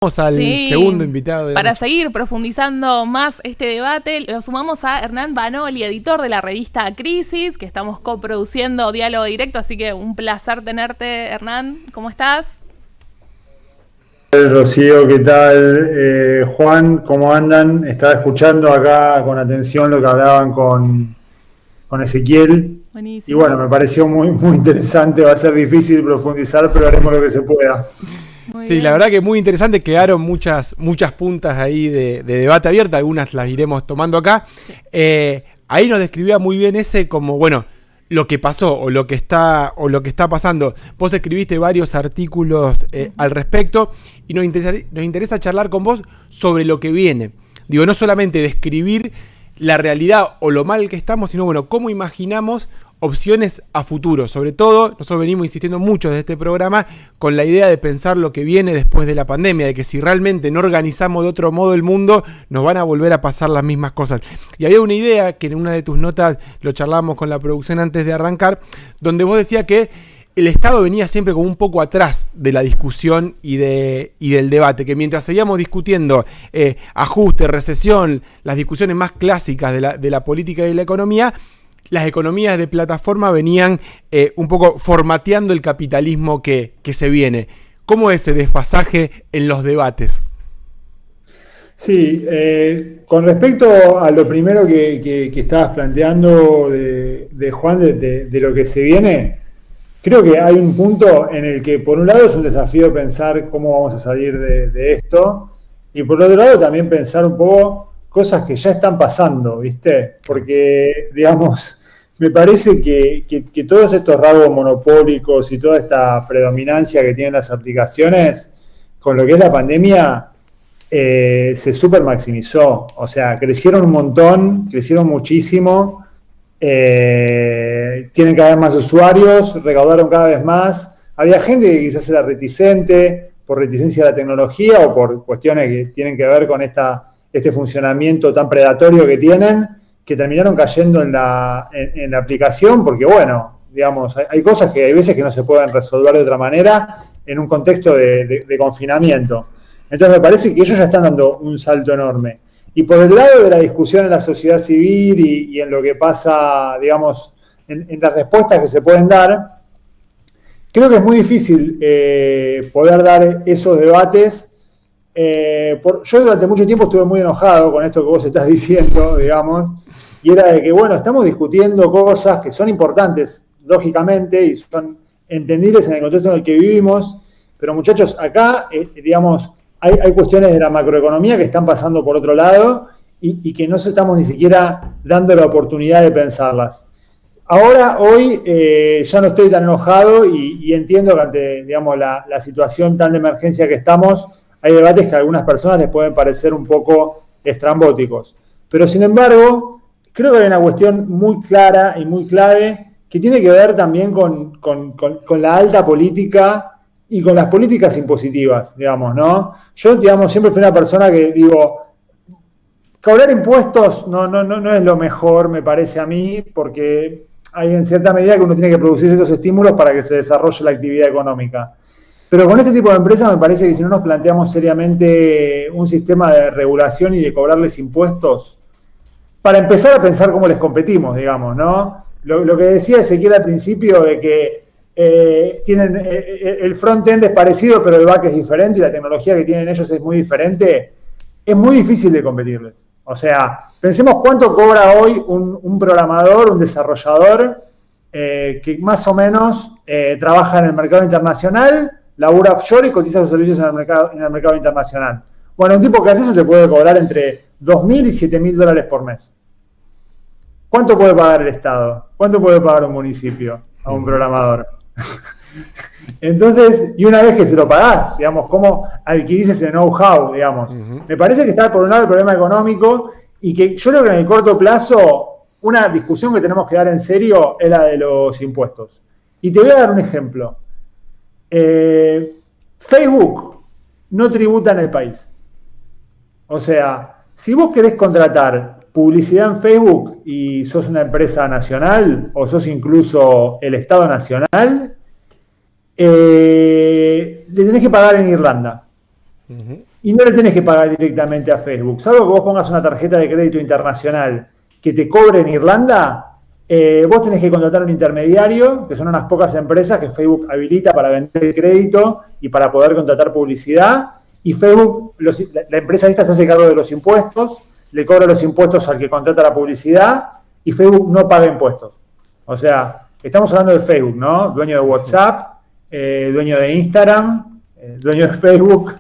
Vamos al segundo invitado de para seguir profundizando más este debate, lo sumamos a Hernán Banoli, editor de la revista Crisis, que estamos coproduciendo Diálogo Directo, así que un placer tenerte, Hernán. ¿Cómo estás? Rocío, ¿qué tal? Juan, ¿cómo andan? Estaba escuchando acá con atención lo que hablaban con Ezequiel. Buenísimo. Y bueno, me pareció muy interesante. Va a ser difícil profundizar, pero haremos lo que se pueda. Sí, la verdad que muy interesante, quedaron muchas puntas ahí de debate abierto, algunas las iremos tomando acá. Ahí nos describía muy bien ese como, bueno, lo que pasó o lo que está pasando. Vos escribiste varios artículos al respecto y nos interesa charlar con vos sobre lo que viene. Digo, no solamente describir la realidad o lo mal que estamos, sino, bueno, cómo imaginamos opciones a futuro. Sobre todo, nosotros venimos insistiendo mucho desde este programa con la idea de pensar lo que viene después de la pandemia, de que si realmente no organizamos de otro modo el mundo, nos van a volver a pasar las mismas cosas. Y había una idea que en una de tus notas lo charlábamos con la producción antes de arrancar, donde vos decías que el Estado venía siempre como un poco atrás de la discusión y del debate, que mientras seguíamos discutiendo ajuste, recesión, las discusiones más clásicas de la política y de la economía, las economías de plataforma venían un poco formateando el capitalismo que se viene. ¿Cómo es ese desfasaje en los debates? Sí, con respecto a lo primero que estabas planteando de Juan, de lo que se viene, creo que hay un punto en el que por un lado es un desafío pensar cómo vamos a salir de esto, y por otro lado también pensar un poco cosas que ya están pasando, ¿viste? Porque, digamos, me parece que todos estos rasgos monopólicos y toda esta predominancia que tienen las aplicaciones, con lo que es la pandemia, se super maximizó. O sea, crecieron un montón, crecieron muchísimo, tienen cada vez más usuarios, recaudaron cada vez más. Había gente que quizás era reticente, por reticencia a la tecnología o por cuestiones que tienen que ver con este funcionamiento tan predatorio que tienen, que terminaron cayendo en la aplicación, porque bueno, digamos, hay cosas que hay veces que no se pueden resolver de otra manera en un contexto de confinamiento. Entonces me parece que ellos ya están dando un salto enorme. Y por el lado de la discusión en la sociedad civil y en lo que pasa, digamos, en las respuestas que se pueden dar, creo que es muy difícil poder dar esos debates. Yo durante mucho tiempo estuve muy enojado con esto que vos estás diciendo, digamos, y era de que, bueno, estamos discutiendo cosas que son importantes, lógicamente, y son entendibles en el contexto en el que vivimos, pero muchachos, acá, digamos, hay cuestiones de la macroeconomía que están pasando por otro lado y que no estamos ni siquiera dando la oportunidad de pensarlas. Ahora, hoy, ya no estoy tan enojado y entiendo que ante, digamos, la situación tan de emergencia que estamos, hay debates que a algunas personas les pueden parecer un poco estrambóticos. Pero, sin embargo, creo que hay una cuestión muy clara y muy clave que tiene que ver también con la alta política y con las políticas impositivas, digamos, ¿no? Yo, digamos, siempre fui una persona que, digo, cobrar impuestos no es lo mejor, me parece a mí, porque hay en cierta medida que uno tiene que producir esos estímulos para que se desarrolle la actividad económica. Pero con este tipo de empresas me parece que si no nos planteamos seriamente un sistema de regulación y de cobrarles impuestos, para empezar a pensar cómo les competimos, digamos, ¿no? Lo que decía Ezequiel al principio de que tienen el front-end es parecido, pero el back es diferente y la tecnología que tienen ellos es muy diferente, es muy difícil de competirles. O sea, pensemos cuánto cobra hoy un programador, un desarrollador que más o menos trabaja en el mercado internacional, labura offshore y cotiza sus servicios en el mercado internacional. Bueno, un tipo que hace eso te puede cobrar entre $2.000 y $7.000 por mes. ¿Cuánto puede pagar el Estado? ¿Cuánto puede pagar un municipio a un programador? Entonces, y una vez que se lo pagás, digamos, ¿cómo adquirís ese know-how, digamos? Me parece que está por un lado el problema económico y que yo creo que en el corto plazo una discusión que tenemos que dar en serio es la de los impuestos. Y te voy a dar un ejemplo. Facebook no tributa en el país. O sea, si vos querés contratar publicidad en Facebook y sos una empresa nacional o sos incluso el Estado nacional, le tenés que pagar en Irlanda. y no le tenés que pagar directamente a Facebook. Salvo que vos pongas una tarjeta de crédito internacional que te cobre en Irlanda, vos tenés que contratar un intermediario, que son unas pocas empresas que Facebook habilita para vender el crédito y para poder contratar publicidad, y Facebook, la empresa esta se hace cargo de los impuestos, le cobra los impuestos al que contrata la publicidad, y Facebook no paga impuestos. O sea, estamos hablando de Facebook, ¿no? Dueño de WhatsApp, dueño de Instagram, dueño de Facebook,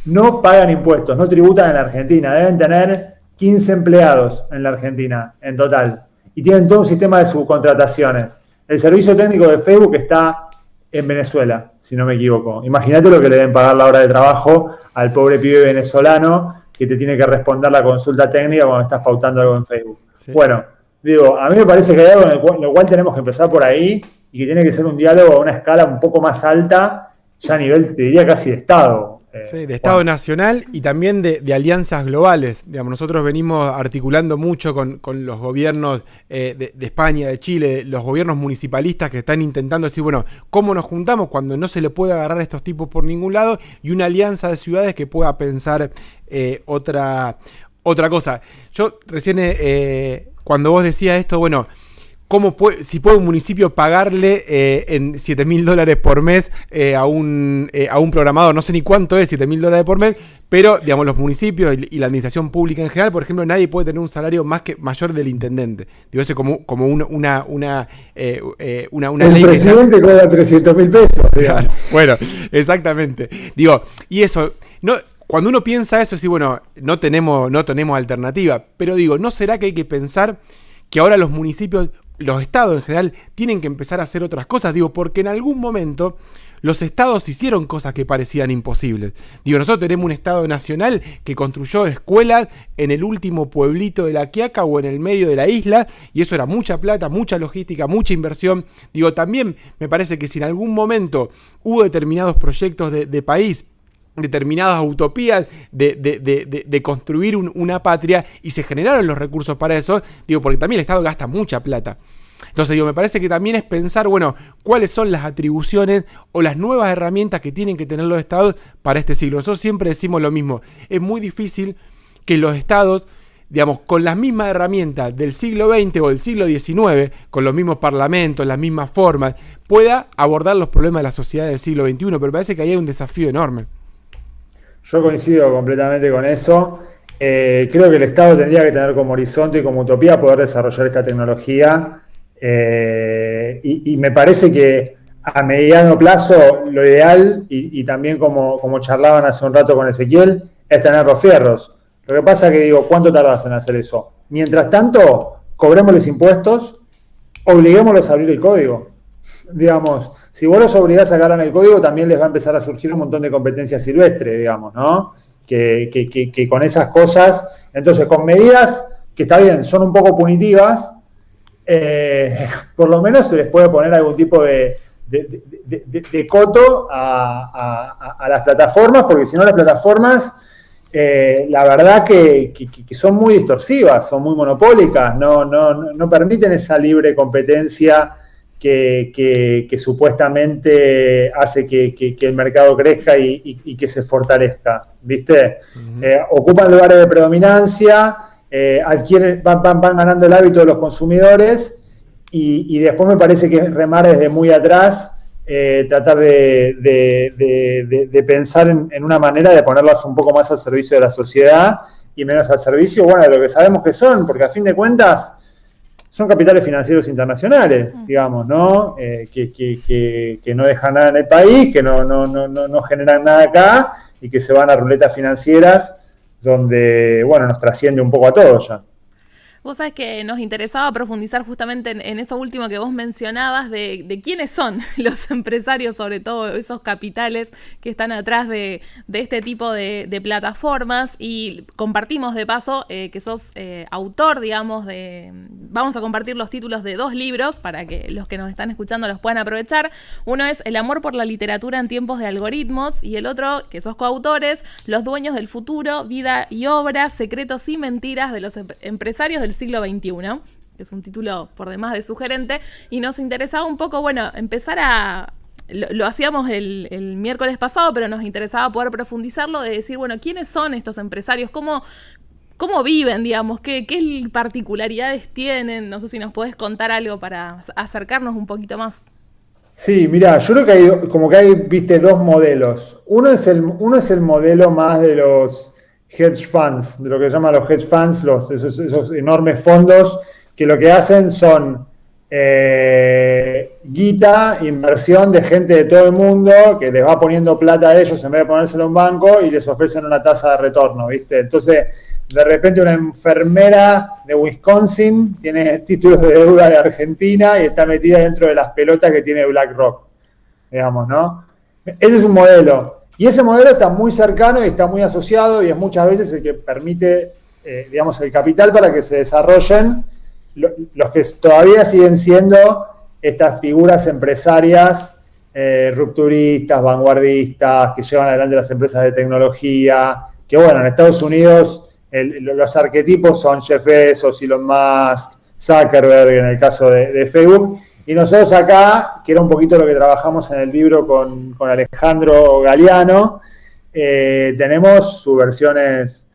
no pagan impuestos, no tributan en la Argentina, deben tener 15 empleados en la Argentina en total, y tienen todo un sistema de subcontrataciones. El servicio técnico de Facebook está en Venezuela, si no me equivoco. Imagínate lo que le deben pagar la hora de trabajo al pobre pibe venezolano que te tiene que responder la consulta técnica cuando estás pautando algo en Facebook. Sí. Bueno, digo, a mí me parece que hay algo en lo cual tenemos que empezar por ahí y que tiene que ser un diálogo a una escala un poco más alta, ya a nivel, te diría, casi de Estado. Sí, de Estado nacional y también de alianzas globales. Digamos, nosotros venimos articulando mucho con los gobiernos de España, de Chile, los gobiernos municipalistas que están intentando decir, bueno, ¿cómo nos juntamos cuando no se le puede agarrar a estos tipos por ningún lado? Y una alianza de ciudades que pueda pensar otra cosa. Yo recién, cuando vos decías esto, bueno, si puede un municipio pagarle en $7.000 por mes a un programador, no sé ni cuánto es $7.000 por mes, pero digamos los municipios y la administración pública en general, por ejemplo, nadie puede tener un salario mayor del intendente. Digo, eso es como una el ley. El presidente cobra $300.000, claro, bueno, exactamente. Digo, y eso, no. Cuando uno piensa eso, sí, bueno, no tenemos alternativa, pero digo, ¿no será que hay que pensar que ahora los municipios, los estados en general, tienen que empezar a hacer otras cosas? Digo, porque en algún momento los estados hicieron cosas que parecían imposibles. Digo, nosotros tenemos un estado nacional que construyó escuelas en el último pueblito de La Quiaca o en el medio de la isla, y eso era mucha plata, mucha logística, mucha inversión. Digo, también me parece que si en algún momento hubo determinados proyectos de país, determinadas utopías de construir una patria, y se generaron los recursos para eso, digo, porque también el Estado gasta mucha plata. Entonces, digo, me parece que también es pensar, bueno, cuáles son las atribuciones o las nuevas herramientas que tienen que tener los estados para este siglo. Nosotros siempre decimos lo mismo, es muy difícil que los estados, digamos, con las mismas herramientas del siglo XX o del siglo XIX, con los mismos parlamentos, las mismas formas, pueda abordar los problemas de la sociedad del siglo XXI, pero parece que ahí hay un desafío enorme. Yo coincido completamente con eso. Creo que el Estado tendría que tener como horizonte y como utopía poder desarrollar esta tecnología. Y me parece que a mediano plazo lo ideal, y también como charlaban hace un rato con Ezequiel, es tener los fierros. Lo que pasa es que digo, ¿cuánto tardás en hacer eso? Mientras tanto, cobrémosles impuestos, obliguémoslos a abrir el código. Digamos, si vos los obligás a que hagan el código, también les va a empezar a surgir un montón de competencia silvestre, digamos, ¿no? Que con esas cosas, entonces con medidas que está bien, son un poco punitivas, por lo menos se les puede poner algún tipo de coto a las plataformas, porque si no las plataformas, la verdad que son muy distorsivas, son muy monopólicas, no permiten esa libre competencia que supuestamente hace que el mercado crezca y que se fortalezca, ¿viste? Uh-huh. Ocupan lugares de predominancia, van ganando el hábito de los consumidores y después me parece que es remar desde muy atrás, tratar de pensar en una manera de ponerlas un poco más al servicio de la sociedad y menos al servicio, bueno, de lo que sabemos que son, porque a fin de cuentas son capitales financieros internacionales, digamos, ¿no? Que no dejan nada en el país, que no generan nada acá y que se van a ruletas financieras donde, bueno, nos trasciende un poco a todos ya. Vos sabés que nos interesaba profundizar justamente en eso último que vos mencionabas de quiénes son los empresarios, sobre todo esos capitales que están atrás de este tipo de plataformas, y compartimos de paso que sos autor, digamos, vamos a compartir los títulos de 2 libros para que los que nos están escuchando los puedan aprovechar. Uno es El amor por la literatura en tiempos de algoritmos, y el otro, que sos coautores, Los dueños del futuro, vida y obra, secretos y mentiras de los empresarios del siglo XXI, que es un título por demás de sugerente, y nos interesaba un poco, bueno, empezar a lo hacíamos el miércoles pasado, pero nos interesaba poder profundizarlo, de decir, bueno, ¿quiénes son estos empresarios? ¿Cómo viven, digamos? ¿Qué particularidades tienen? No sé si nos podés contar algo para acercarnos un poquito más. Sí, mira, yo creo que hay, viste, dos modelos. Uno es el modelo más de los hedge funds, de lo que se llaman los hedge funds, esos enormes fondos que lo que hacen son guita, inversión de gente de todo el mundo que les va poniendo plata a ellos en vez de ponérselo en un banco y les ofrecen una tasa de retorno, ¿viste? Entonces, de repente una enfermera de Wisconsin tiene títulos de deuda de Argentina y está metida dentro de las pelotas que tiene BlackRock, digamos, ¿no? Ese es un modelo. Y ese modelo está muy cercano y está muy asociado y es muchas veces el que permite, digamos, el capital para que se desarrollen los que todavía siguen siendo estas figuras empresarias rupturistas, vanguardistas, que llevan adelante las empresas de tecnología, que bueno, en Estados Unidos los arquetipos son Jeff Bezos, Elon Musk, Zuckerberg en el caso de Facebook, y nosotros acá, que era un poquito lo que trabajamos en el libro con Alejandro Galiano, tenemos sus versiones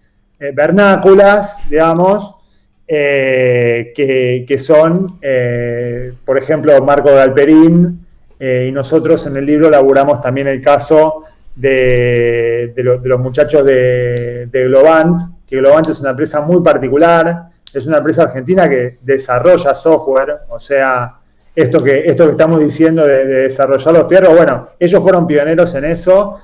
vernáculas, digamos, que son, por ejemplo, Marco Galperín, y nosotros en el libro laburamos también el caso de los muchachos de Globant, que Globant es una empresa muy particular, es una empresa argentina que desarrolla software, o sea, esto que estamos diciendo de desarrollar los fierros, bueno, ellos fueron pioneros en eso,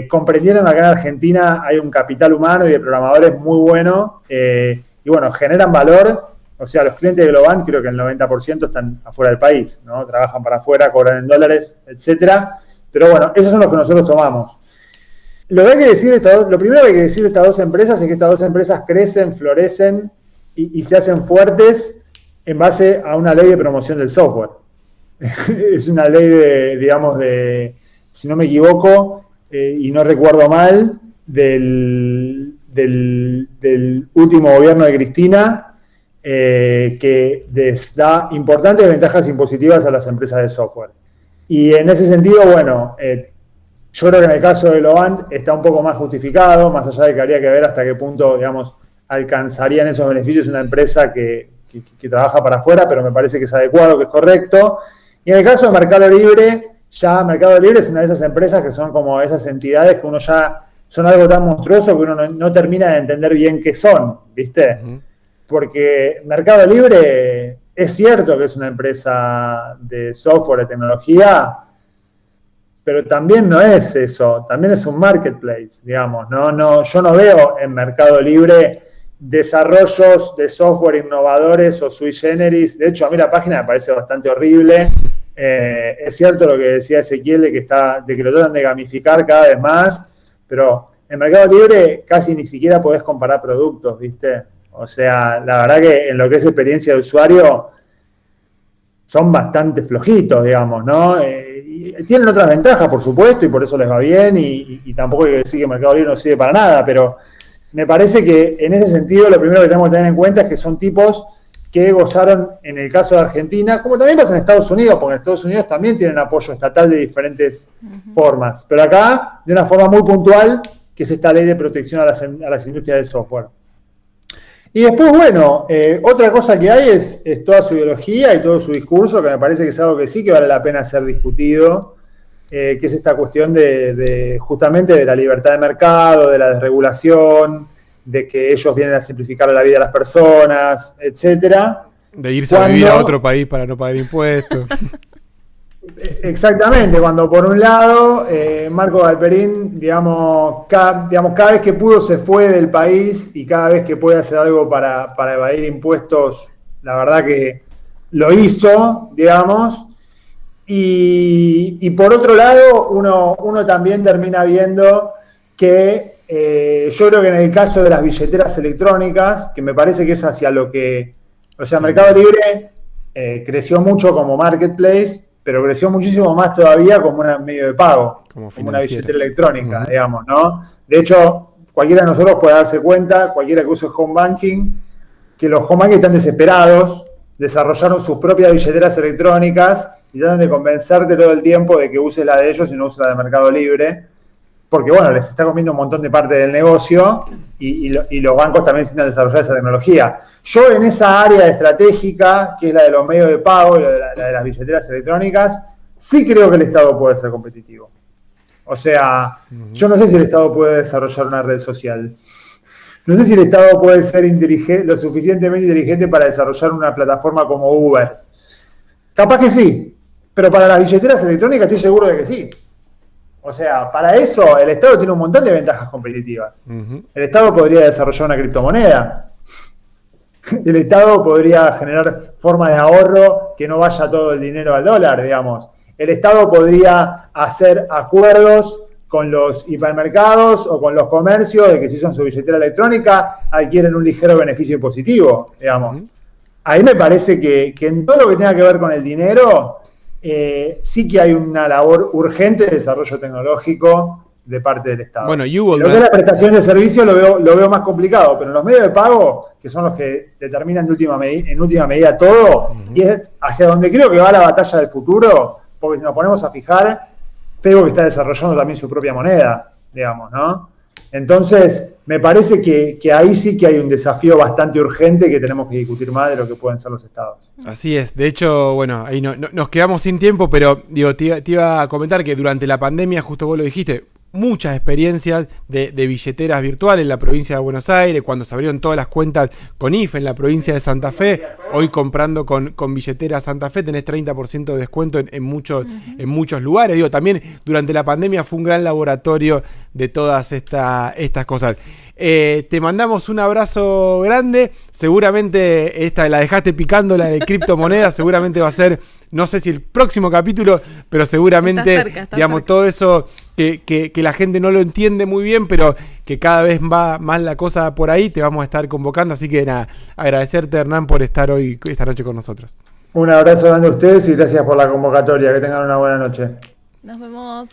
comprendieron que acá en Argentina hay un capital humano y de programadores muy bueno, y bueno, generan valor, o sea, los clientes de Globant creo que el 90% están afuera del país, ¿no? Trabajan para afuera, cobran en dólares, etcétera, pero bueno, esos son los que nosotros tomamos. Lo primero que hay que decir de estas dos empresas es que estas dos empresas crecen, florecen y se hacen fuertes en base a una ley de promoción del software. Es una ley digamos, si no me equivoco, y no recuerdo mal, del último gobierno de Cristina, que les da importantes ventajas impositivas a las empresas de software. Y en ese sentido, bueno, yo creo que en el caso de Globant está un poco más justificado, más allá de que habría que ver hasta qué punto, digamos, alcanzarían esos beneficios una empresa que trabaja para afuera, pero me parece que es adecuado, que es correcto. Y en el caso de Mercado Libre, ya Mercado Libre es una de esas empresas que son como esas entidades que uno ya son algo tan monstruoso que uno no termina de entender bien qué son, ¿viste? Uh-huh. Porque Mercado Libre es cierto que es una empresa de software, de tecnología, pero también no es eso, también es un marketplace, digamos, ¿no? Yo no veo en Mercado Libre desarrollos de software innovadores o sui generis. De hecho, a mí la página me parece bastante horrible. Es cierto lo que decía Ezequiel de que lo tratan de gamificar cada vez más, pero en Mercado Libre casi ni siquiera podés comparar productos, ¿viste? O sea, la verdad que en lo que es experiencia de usuario son bastante flojitos, digamos, ¿no? Y tienen otras ventajas, por supuesto, y por eso les va bien, y tampoco hay que decir que Mercado Libre no sirve para nada, pero me parece que en ese sentido lo primero que tenemos que tener en cuenta es que son tipos que gozaron, en el caso de Argentina, como también pasa en Estados Unidos, porque en Estados Unidos también tienen apoyo estatal de diferentes formas, pero acá de una forma muy puntual, que es esta ley de protección a las industrias del software. Y después, bueno, otra cosa que hay es toda su ideología y todo su discurso, que me parece que es algo que sí que vale la pena ser discutido, que es esta cuestión justamente de la libertad de mercado, de la desregulación, de que ellos vienen a simplificar la vida de las personas, etcétera. De irse a vivir a otro país para no pagar impuestos. Exactamente, cuando por un lado Marco Galperín, digamos, cada vez que pudo se fue del país y cada vez que puede hacer algo para evadir impuestos, la verdad que lo hizo, digamos. Y por otro lado, uno también termina viendo que yo creo que en el caso de las billeteras electrónicas, que me parece que es hacia lo que... O sea, sí. Mercado Libre creció mucho como marketplace, pero creció muchísimo más todavía como un medio de pago, como una billetera electrónica, digamos, ¿no? De hecho, cualquiera de nosotros puede darse cuenta, cualquiera que use home banking, que los home banking están desesperados, desarrollaron sus propias billeteras electrónicas y tratan de convencerte todo el tiempo de que uses la de ellos y no uses la de Mercado Libre, porque bueno, les está comiendo un montón de parte del negocio y los bancos también necesitan desarrollar esa tecnología. Yo en esa área estratégica, que es la de los medios de pago y la de las billeteras electrónicas, sí creo que el Estado puede ser competitivo. O sea, yo no sé si el Estado puede desarrollar una red social. No sé si el Estado puede ser lo suficientemente inteligente para desarrollar una plataforma como Uber. Capaz que sí, pero para las billeteras electrónicas estoy seguro de que sí. O sea, para eso el Estado tiene un montón de ventajas competitivas. El Estado podría desarrollar una criptomoneda. El Estado podría generar formas de ahorro que no vaya todo el dinero al dólar, digamos. El Estado podría hacer acuerdos con los hipermercados o con los comercios de que si usan su billetera electrónica adquieren un ligero beneficio impositivo, digamos. Ahí me parece que en todo lo que tenga que ver con el dinero, sí que hay una labor urgente de desarrollo tecnológico de parte del Estado. Bueno, y hubo lo que es la prestación de servicios lo veo más complicado, pero en los medios de pago, que son los que determinan en última medida todo, y es hacia donde creo que va la batalla del futuro, porque si nos ponemos a fijar, Facebook está desarrollando también su propia moneda, digamos, ¿no? Entonces, me parece que ahí sí que hay un desafío bastante urgente que tenemos que discutir más de lo que pueden ser los estados. Así es. De hecho, bueno, ahí nos quedamos sin tiempo, pero digo, te iba a comentar que durante la pandemia, justo vos lo dijiste, muchas experiencias de billeteras virtuales en la provincia de Buenos Aires, cuando se abrieron todas las cuentas con IFE en la provincia de Santa Fe. Hoy comprando con billetera Santa Fe tenés 30% de descuento en muchos lugares. Digo, también durante la pandemia fue un gran laboratorio de todas estas cosas. Te mandamos un abrazo grande. Seguramente esta la dejaste picando, la de criptomonedas. Seguramente va a ser, no sé si el próximo capítulo, pero seguramente, está digamos, cerca. todo eso que la gente no lo entiende muy bien, pero que cada vez va más la cosa por ahí, te vamos a estar convocando. Así que nada, agradecerte, Hernán, por estar hoy, esta noche con nosotros. Un abrazo grande a ustedes y gracias por la convocatoria. Que tengan una buena noche. Nos vemos.